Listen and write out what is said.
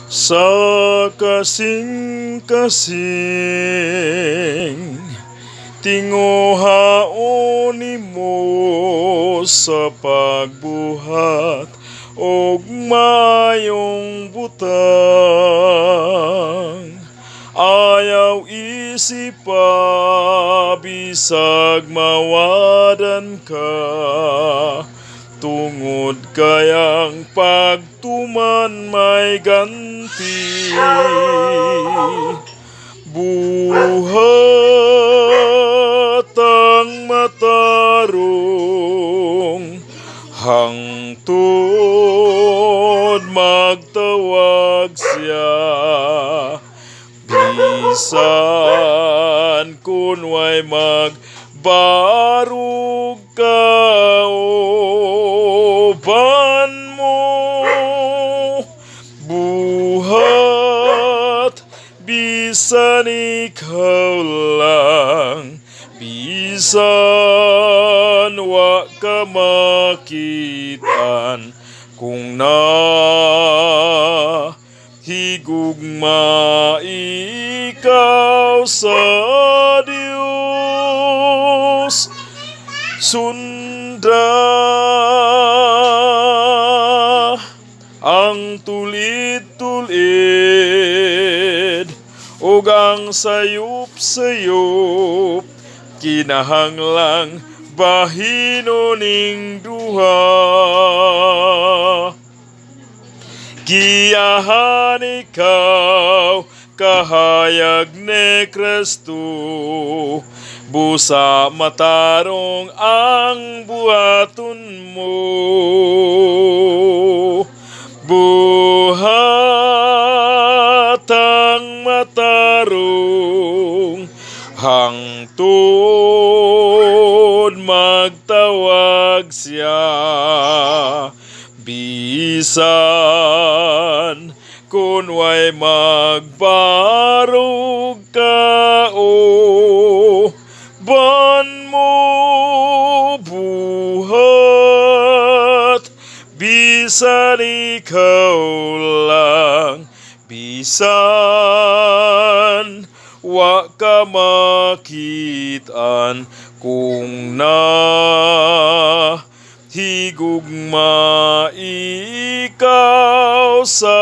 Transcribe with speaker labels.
Speaker 1: Sa kasing-kasing tinguhaon nimo sa pagbuhat og mayong butang. Ayaw isipa bisag mawadan ka, tungod kayang pagtuman may ganti. Buhat ang matarong, hangtod magtawag siya. Bisan kun way magbarug ka uban mo, buhat bisan ikaw lang, bisan wa ka makitaan, kung higugma ikaw sa Dios. Sunda ang tulid-tulid ug ang sayop-sayop, kinahanglang bahino ning duha. Giyahan ikaw kahayag ni Kristo, busa matarong ang buhaton mo. Buhat ang matarong, hangtod magtawag siya. Bisan kun way magbarog ka uban mo, buhat bisan ikaw lang, bisan wa ka makitaan, kung higugma ikaw sa